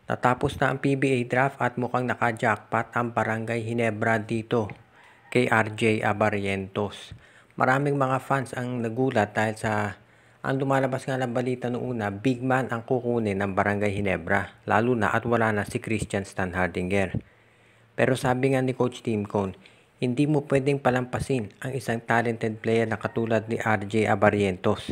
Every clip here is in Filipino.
Natapos na ang PBA draft at mukhang naka-jackpot ang Barangay Ginebra dito kay RJ Abarientos. Maraming mga fans ang nagulat dahil sa ang lumalabas nga ng balita noong una, big man ang kukunin ng Barangay Ginebra, lalo na at wala na si Christian Standhardinger. Pero sabi nga ni Coach Tim Cone, hindi mo pwedeng palampasin ang isang talented player na katulad ni RJ Abarientos.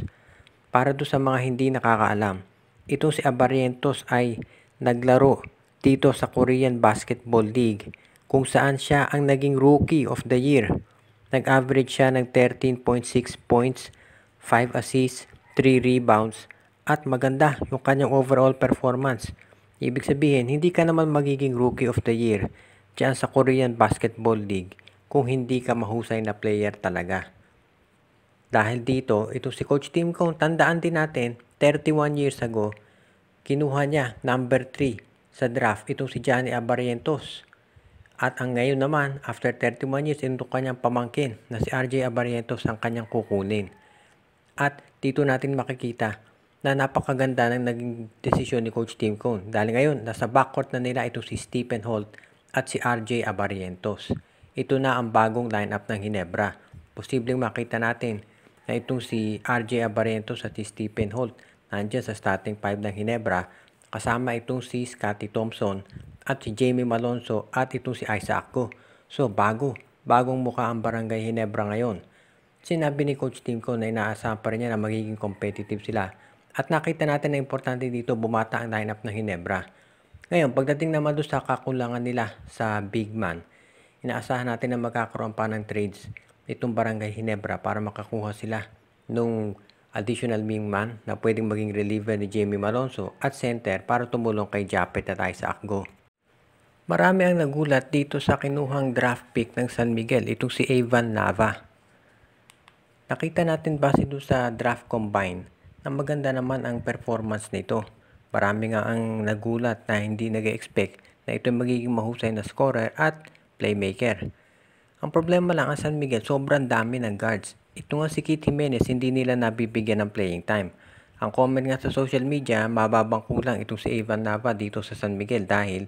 Para do sa mga hindi nakakaalam, itong si Abarientos ay naglaro dito sa Korean Basketball League kung saan siya ang naging Rookie of the Year. Nag-average siya ng 13.6 points, 5 assists, 3 rebounds at maganda yung kanyang overall performance. Ibig sabihin, hindi ka naman magiging Rookie of the Year dyan sa Korean Basketball League kung hindi ka mahusay na player talaga. Dahil dito, ito si Coach Tim Cone, tandaan din natin, 31 years ago, kinuha niya number 3 sa draft itong si Johnny Abarientos. At ang ngayon naman, after 31 years, itong kanyang pamangkin na si RJ Abarientos ang kanyang kukunin. At dito natin makikita na napakaganda ng naging desisyon ni Coach Tim Cone. Dahil ngayon, nasa backcourt na nila ito si Stephen Holt at si RJ Abarientos. Ito na ang bagong lineup ng Ginebra. Posibleng makita natin na itong si RJ Abarientos at si Stephen Holt nandiyan sa starting 5 ng Ginebra, kasama itong si Scottie Thompson at si Jamie Malonzo at itong si Isaac Go. So bagong mukha ang Barangay Ginebra ngayon. Sinabi ni Coach Tim Cone na inaasahan pa rin niya na magiging competitive sila. At nakita natin na importante dito bumata ang lineup ng Ginebra. Ngayon, pagdating naman doon sa kakulangan nila sa big man, inaasahan natin na magkakaroon pa ng trades itong Barangay Ginebra para makakuha sila nung additional big man na pwedeng maging reliever ni Jamie Malonzo at center para tumulong kay Japet at Isaac Go. Marami ang nagulat dito sa kinuhang draft pick ng San Miguel, itong si Evan Nava. Nakita natin base doon sa draft combine na maganda naman ang performance nito. Marami nga ang nagulat na hindi nag-expect na ito magiging mahusay na scorer at playmaker. Ang problema lang ang San Miguel, sobrang dami ng guards. Ito nga si Keith Jimenez, hindi nila nabibigyan ng playing time. Ang comment nga sa social media, mababang kulang itong si Evan Nava dito sa San Miguel dahil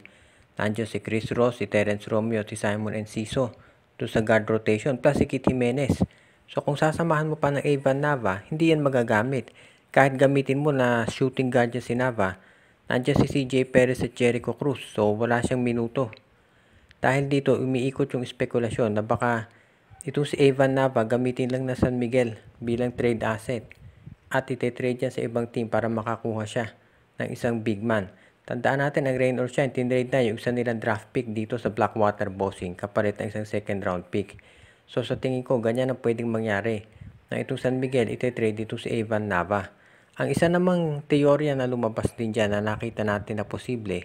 nandiyan si Chris Ross, si Terence Romeo, si Simon Enciso doon sa guard rotation plus si Keith Jimenez. So kung sasamahan mo pa ng Evan Nava, hindi yan magagamit. Kahit gamitin mo na shooting guard si Nava, nandiyan si CJ Perez at Jericho Cruz, so wala siyang minuto. Dahil dito, umiikot yung spekulasyon na baka itong si Evan Nava gamitin lang na San Miguel bilang trade asset at ite-trade niya sa ibang team para makakuha siya ng isang big man. Tandaan natin, ang rain or shine, tinrade na yung isa nilang draft pick dito sa Blackwater Bossing kapalit ng isang second round pick. So sa tingin ko, ganyan ang pwedeng mangyari na itong San Miguel ite-trade dito si Evan Nava. Ang isa namang teorya na lumabas din dyan na nakita natin na posible,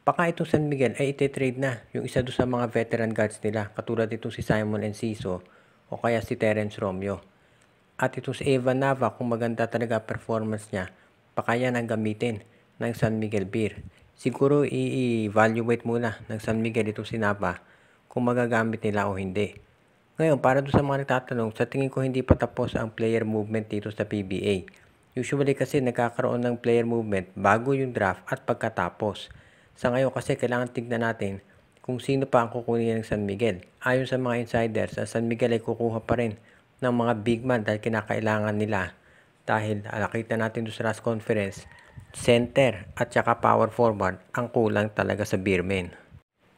baka itong San Miguel ay ite-trade na yung isa doon sa mga veteran guards nila katulad itong si Simon Enciso o kaya si Terence Romeo. At itong si Evan Nava, kung maganda talaga performance niya, baka yan ang gamitin ng San Miguel Beer. Siguro i-evaluate muna ng San Miguel itong si Nava kung magagamit nila o hindi. Ngayon, para doon sa mga nagtatanong, sa tingin ko hindi pa tapos ang player movement dito sa PBA. Usually kasi nagkakaroon ng player movement bago yung draft at pagkatapos. Sa ngayon kasi kailangan tignan natin kung sino pa ang kukunin ng San Miguel. Ayon sa mga insiders, ang San Miguel ay kukuha pa rin ng mga big man dahil kinakailangan nila. Dahil nakita natin doon sa last conference, center at saka power forward ang kulang talaga sa Beermen.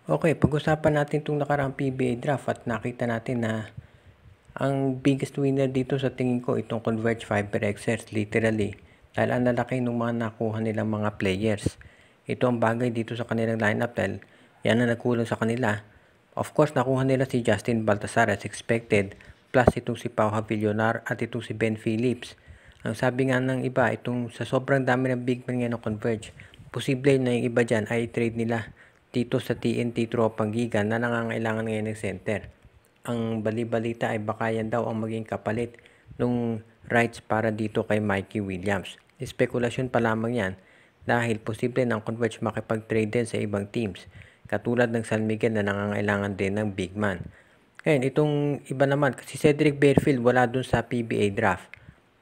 Okay, pag-usapan natin itong nakaraang PBA draft at nakita natin na ang biggest winner dito sa tingin ko itong Converge FiberXers literally dahil ang lalaki ng mga nakuha nilang mga players. Ito ang bagay dito sa kanilang lineup dahil yan ang nagkulang sa kanila. Of course, nakuha nila si Justin Baltasar as expected plus itong si Pau Havillonar at itong si Ben Phillips. Ang sabi nga ng iba, itong sa sobrang dami ng big man ngayon ng Converge, posible na yung iba dyan ay trade nila dito sa TNT Tropang Giga na nangangailangan ngayon ng center. Ang bali-balita ay baka yan daw ang maging kapalit ng rights para dito kay Mikey Williams. Spekulasyon pa lamang yan dahil posible ng Converge makipag-trade din sa ibang teams katulad ng San Miguel na nangangailangan din ng big man. Ngayon, itong iba naman, si Cedric Bearfield wala dun sa PBA draft.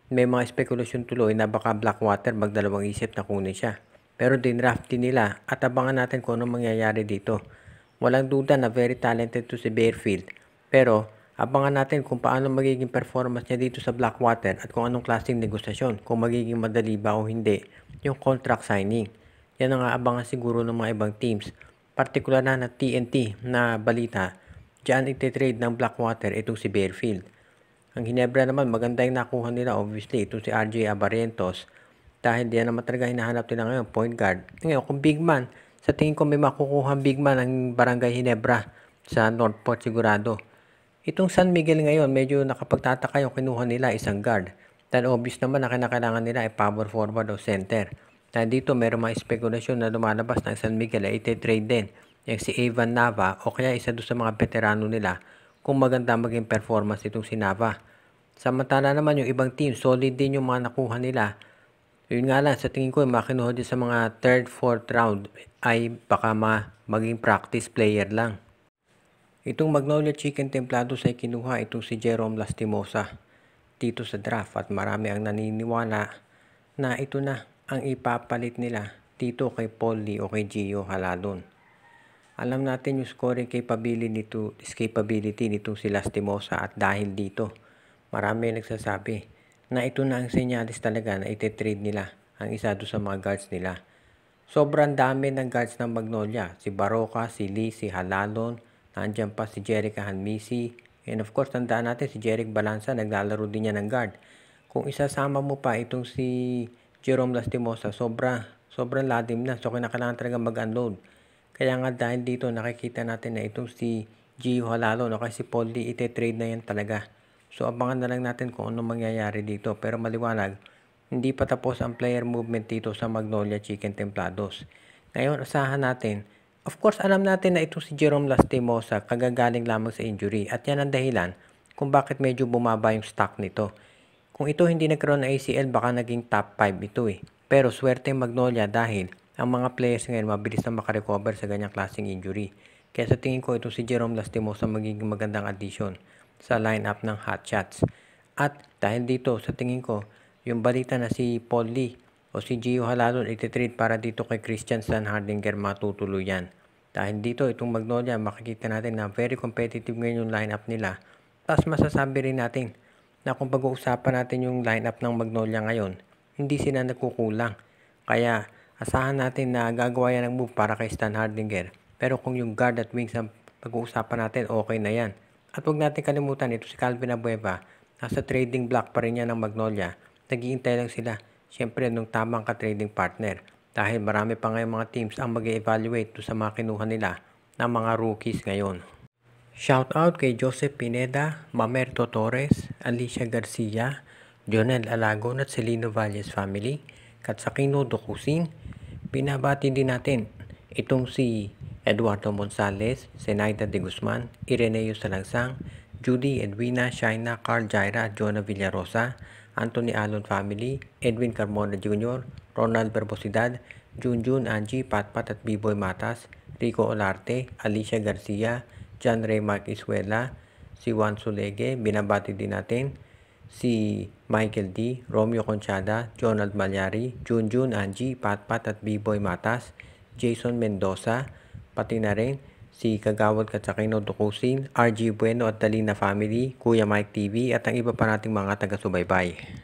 May mga spekulasyon tuloy na baka Blackwater magdalawang isip na kunin siya. Pero dinraft din nila at abangan natin kung anong mangyayari dito. Walang duda na very talented to si Barefield. Pero abangan natin kung paano magiging performance niya dito sa Blackwater at kung anong klaseng negosasyon, kung magiging madali ba o hindi yung contract signing. Yan ang aabangan siguro ng mga ibang teams. Partikular na TNT na balita, diyan ititrade ng Blackwater itong si Barefield. Ang Ginebra naman, maganda yung nakuha nila obviously, itong si RJ Abarrientos. Dahil diyan naman talaga hinahanap nila ngayon, point guard. Ngayon, kung big man, sa tingin ko may makukuha big man ang Barangay Ginebra sa Northport sigurado. Itong San Miguel ngayon, medyo nakapagtataka yung kinuha nila isang guard. Dahil obvious naman na kinakailangan nila ay power forward o center. Dahil dito meron mga spekulasyon na lumalabas ng San Miguel ay iti-trade din. Yung si Evan Nava o kaya isa doon sa mga veterano nila kung maganda maging performance itong si Nava. Samantala naman yung ibang team, solid din yung mga nakuha nila. Yun nga lang, sa tingin ko, makinuha din sa mga 3rd, 4th round ay baka maging practice player lang. Itong Magnolia Chicken Templados ay kinuha itong si Jerome Lastimosa dito sa draft at marami ang naniniwala na ito na ang ipapalit nila dito kay Paul Lee o kay Gio Haladon. Alam natin yung scoring capability nitong si Lastimosa at dahil dito, marami nagsasabi na ito na ang senyalis talaga na iti-trade nila ang isa doon sa mga guards nila. Sobrang dami ng guards ng Magnolia. Si Baroka, si Lee, si Halalon, nandiyan pa si Jerica Hanmisi, and of course, tandaan natin si Jeric Balanza, naglalaro din niya ng guard. Kung isasama mo pa itong si Jerome Lastimosa, sobrang ladim na. So, kinakailangan talaga mag-unload. Kaya nga dahil dito, nakikita natin na itong si Gio Halalon o kasi si Paul Lee, iti-trade na yan talaga. So, abangan na lang natin kung ano mangyayari dito. Pero maliwanag, hindi pa tapos ang player movement dito sa Magnolia Chicken Templados. Ngayon, asahan natin. Of course, alam natin na ito si Jerome Lastimosa kagagaling lamang sa injury. At yan ang dahilan kung bakit medyo bumaba yung stock nito. Kung ito hindi nagkaroon ng ACL, baka naging top 5 ito eh. Pero swerte Magnolia dahil ang mga players ngayon mabilis na makarecover sa ganyang klaseng injury. Kaya sa tingin ko ito si Jerome Lastimosa magiging magandang addition sa lineup ng Hot Shots. At dahil dito, sa tingin ko, yung balita na si Paul Lee o si Gio Halalon ititrade para dito kay Christian Sanhardinger matutuluyan. Dahil dito, itong Magnolia, makikita natin na very competitive ngayon yung lineup nila. Tapos masasabi rin natin na kung pag-uusapan natin yung lineup ng Magnolia ngayon, hindi sila nagkukulang. Kaya asahan natin na gagawa yan ng move para kay Stan Hardinger. Pero kung yung guard at wings ang pag-uusapan natin, okay na yan. At huwag natin kalimutan, ito si Calvin Abueva, nasa trading block pa rin niya ng Magnolia. Nag-iintay lang sila, syempre, nung tamang ka-trading partner. Dahil marami pa ngayong mga teams ang mag-evaluate sa mga kinuha nila ng mga rookies ngayon. Shout out kay Joseph Pineda, Mamerto Torres, Alicia Garcia, Jonel Alagon at Celino Valles family, Katsakino Docusing. Binabati din natin itong si Eduardo Monsales, Zenaida de Guzman, Ireneo Salangsang, Judy Edwina, Shaina, Carl Jaira, Jonah Villarosa, Anthony Alon family, Edwin Carmona Jr., Ronald Verbosidad, Junjun Angie, Patpat at B-Boy Matas, Rico Olarte, Alicia Garcia, John Ray Mark Isuela, si Juan Sulege, binabati din natin si Michael D, Romeo Conchada, Jonald Malyari, Junjun Angie, Patpat at B-Boy Matas, Jason Mendoza, pati na rin si Kagawad Katsakino Dukusin, RG Bueno at Dalina Family, Kuya Mike TV at ang iba pa nating mga taga-subaybay.